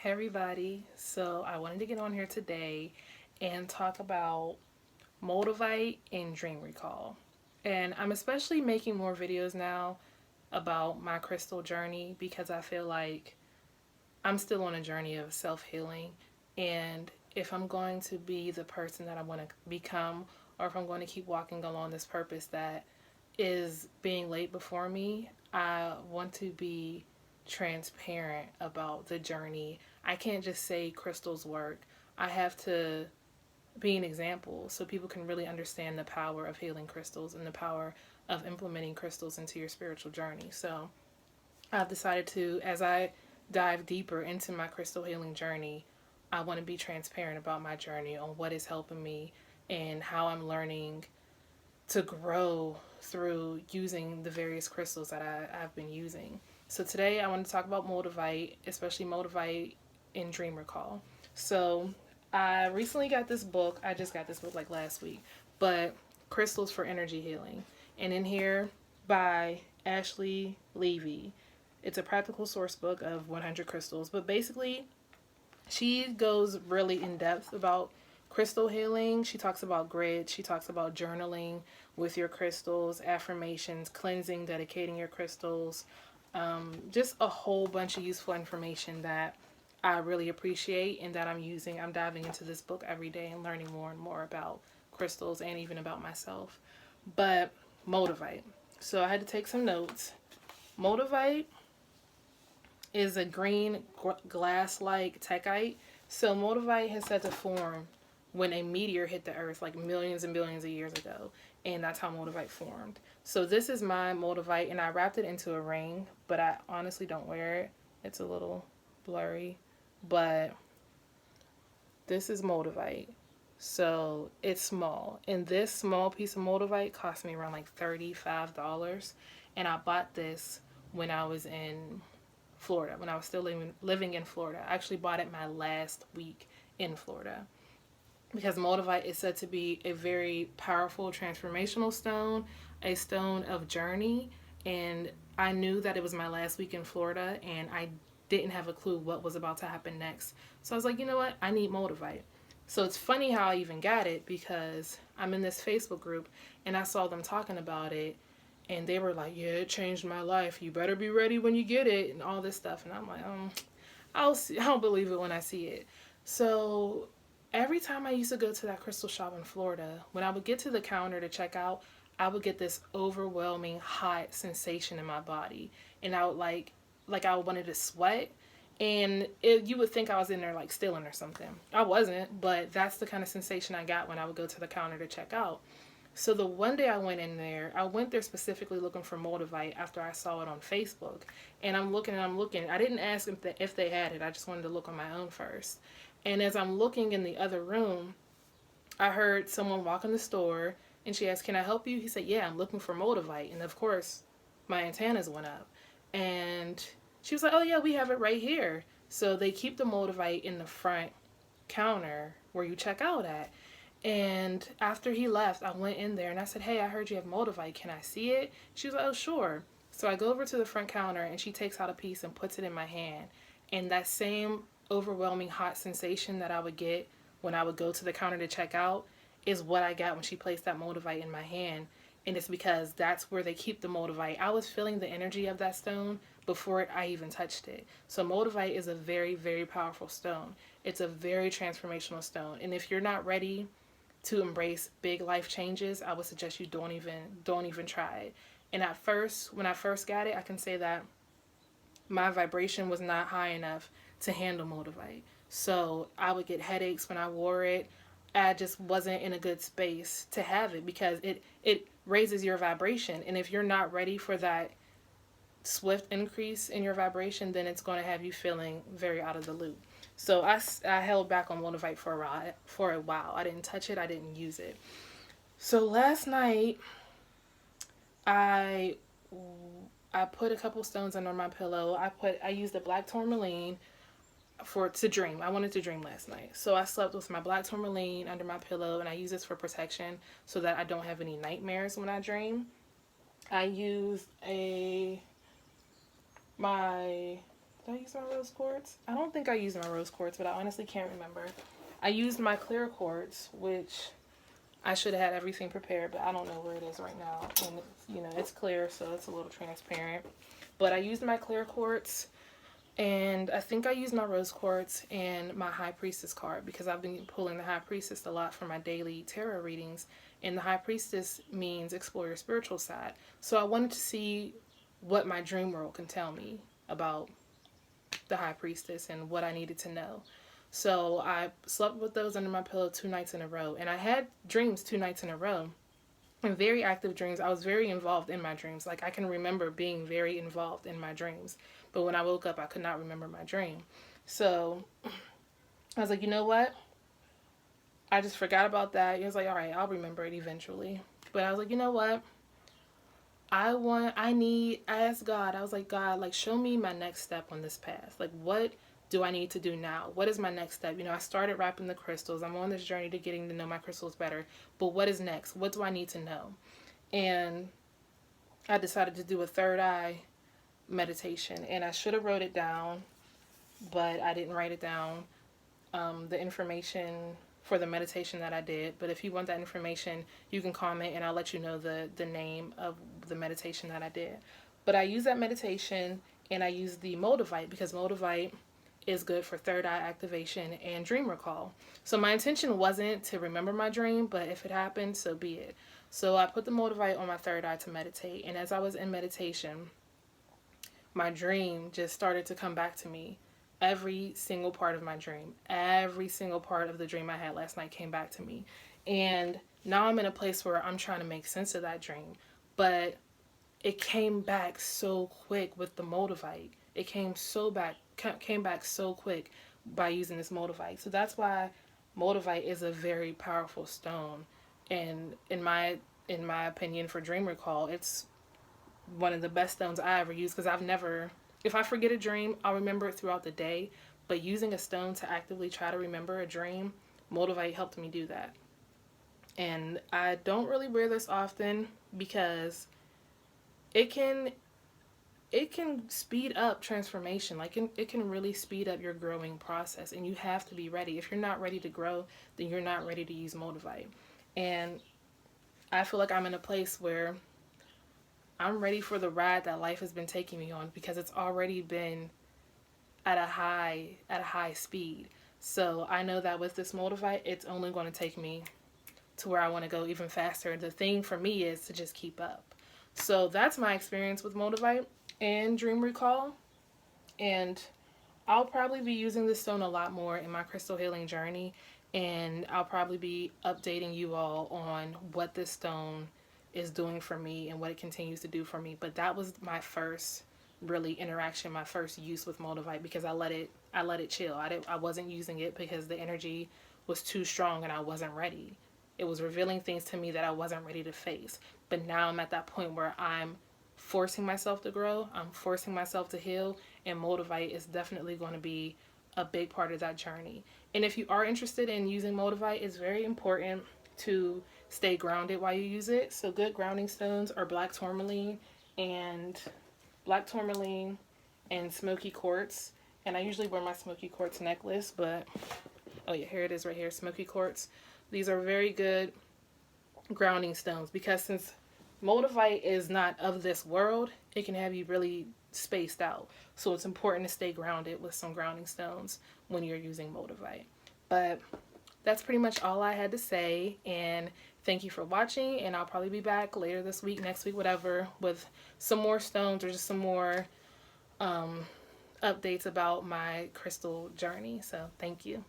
Hey everybody. So I wanted to get on here today and talk about Moldavite and Dream Recall. And I'm especially making more videos now about my crystal journey because I feel like I'm still on a journey of self-healing, and if I'm going to be the person that I want to become, or if I'm going to keep walking along this purpose that is being laid before me, I want to be transparent about the journey. I can't just say crystals work. I have to be an example so people can really understand the power of healing crystals and the power of implementing crystals into your spiritual journey. So I've decided to, as I dive deeper into my crystal healing journey, I want to be transparent about my journey on what is helping me and how I'm learning to grow through using the various crystals that I've been using. So today I want to talk about Moldavite, especially Moldavite in Dream Recall. So I recently got this book. I just got this book like last week, but Crystals for Energy Healing. And in here by Ashley Levy. It's a practical source book of 100 crystals, but basically she goes really in depth about crystal healing. She talks about grid, she talks about journaling with your crystals, affirmations, cleansing, dedicating your crystals, just a whole bunch of useful information that I really appreciate and that I'm using. I'm diving into this book every day and learning more and more about crystals and even about myself. But Moldavite. So I had to take some notes. Moldavite is a green glass-like techite. So Moldavite has said to form when a meteor hit the earth like millions and billions of years ago, and that's how Moldavite formed. So this is my Moldavite, and I wrapped it into a ring, but I honestly don't wear it. It's a little blurry, but this is Moldavite. So it's small, and this small piece of Moldavite cost me around like $35, and I bought this when I was in Florida, when I was still living in Florida. I actually bought it my last week in Florida because Moldavite is said to be a very powerful transformational stone, a stone of journey. And I knew that it was my last week in Florida and I didn't have a clue what was about to happen next. So I was like, you know what? I need Moldavite. So it's funny how I even got it because I'm in this Facebook group and I saw them talking about it and they were like, yeah, it changed my life. You better be ready when you get it and all this stuff. And I'm like, I'll see. I'll believe it when I see it. So every time I used to go to that crystal shop in Florida, when I would get to the counter to check out, I would get this overwhelming hot sensation in my body, and I would like I wanted to sweat, and you would think I was in there like stealing or something. I wasn't, but that's the kind of sensation I got when I would go to the counter to check out. So the one day I went in there, I went there specifically looking for Moldavite after I saw it on Facebook. And I'm looking and I'm looking. I didn't ask if they had it. I just wanted to look on my own first. And as I'm looking in the other room, I heard someone walk in the store and she asked, "Can I help you?" He said, "Yeah, I'm looking for Moldavite." And of course, my antennas went up. And she was like, "Oh, yeah, we have it right here." So they keep the Moldavite in the front counter where you check out at. And after he left, I went in there and I said, "Hey, I heard you have Moldavite. Can I see it?" She was like, "Oh, sure." So I go over to the front counter and she takes out a piece and puts it in my hand. And that same overwhelming hot sensation that I would get when I would go to the counter to check out is what I got when she placed that Moldavite in my hand. And it's because that's where they keep the Moldavite. I was feeling the energy of that stone before I even touched it. So Moldavite is a very, very powerful stone. It's a very transformational stone. And if you're not ready to embrace big life changes, I would suggest you don't even try it. And at first, when I first got it, I can say that my vibration was not high enough to handle Moldavite. So I would get headaches when I wore it. I just wasn't in a good space to have it because it raises your vibration. And if you're not ready for that swift increase in your vibration, then it's going to have you feeling very out of the loop. So I held back on Moldavite for a while. I didn't touch it. I didn't use it. So last night, I I put a couple stones under my pillow. I used the black tourmaline to dream. I wanted to dream last night. So I slept with my black tourmaline under my pillow and I use this for protection so that I don't have any nightmares when I dream. I used my Did I use my rose quartz? I don't think I used my rose quartz, but I honestly can't remember. I used my clear quartz, which I should have had everything prepared, but I don't know where it is right now. And it's clear, so it's a little transparent. But I used my clear quartz, and I think I used my rose quartz and my high priestess card, because I've been pulling the high priestess a lot for my daily tarot readings. And the high priestess means explore your spiritual side. So I wanted to see what my dream world can tell me about the high priestess and what I needed to know. So I slept with those under my pillow 2 nights in a row, and I had dreams 2 nights in a row, and very active dreams. I was very involved in my dreams. Like, I can remember being very involved in my dreams, but when I woke up, I could not remember my dream. So I was like, you know what? I just forgot about that. It was like, all right, I'll remember it eventually. But I was like, you know what? I asked God, I was like, God, like, show me my next step on this path. Like, what do I need to do now? What is my next step? I started wrapping the crystals. I'm on this journey to getting to know my crystals better. But what is next? What do I need to know? And I decided to do a third eye meditation. And I should have wrote it down, but I didn't write it down. The information for the meditation that I did. But if you want that information, you can comment and I'll let you know the name of the meditation that I did. But I use that meditation, and I use the Moldavite, because Moldavite is good for third eye activation and dream recall. So my intention wasn't to remember my dream, but if it happened, so be it. So I put the Moldavite on my third eye to meditate. And as I was in meditation, my dream just started to come back to me. Every single part of my dream, every single part of the dream I had last night came back to me. And now I'm in a place where I'm trying to make sense of that dream. But it came back so quick with the Moldavite. It came back so quick by using this Moldavite. So that's why Moldavite is a very powerful stone. And in my opinion, for dream recall, it's one of the best stones I ever used, because if I forget a dream, I'll remember it throughout the day. But using a stone to actively try to remember a dream, Moldavite helped me do that. And I don't really wear this often, because it can speed up transformation. Like, it can really speed up your growing process, and you have to be ready. If you're not ready to grow, then you're not ready to use Moldavite. And I feel like I'm in a place where I'm ready for the ride that life has been taking me on, because it's already been at a high speed. So I know that with this Moldavite, it's only going to take me to where I want to go even faster. The thing for me is to just keep up. So that's my experience with Moldavite and dream recall. And I'll probably be using this stone a lot more in my crystal healing journey. And I'll probably be updating you all on what this stone is doing for me and what it continues to do for me. But that was my first really interaction, my first use with Moldavite, because I let it chill. I wasn't using it because the energy was too strong and I wasn't ready. It was revealing things to me that I wasn't ready to face. But now I'm at that point where I'm forcing myself to grow, I'm forcing myself to heal, and Moldavite is definitely going to be a big part of that journey. And if you are interested in using Moldavite, it's very important to stay grounded while you use it. So good grounding stones are black tourmaline and smoky quartz. And I usually wear my smoky quartz necklace, but oh yeah, here it is right here, smoky quartz. These are very good grounding stones, because since Moldavite is not of this world, it can have you really spaced out. So it's important to stay grounded with some grounding stones when you're using Moldavite. But that's pretty much all I had to say, and thank you for watching, and I'll probably be back later this week, next week, whatever, with some more stones or just some more updates about my crystal journey. So thank you.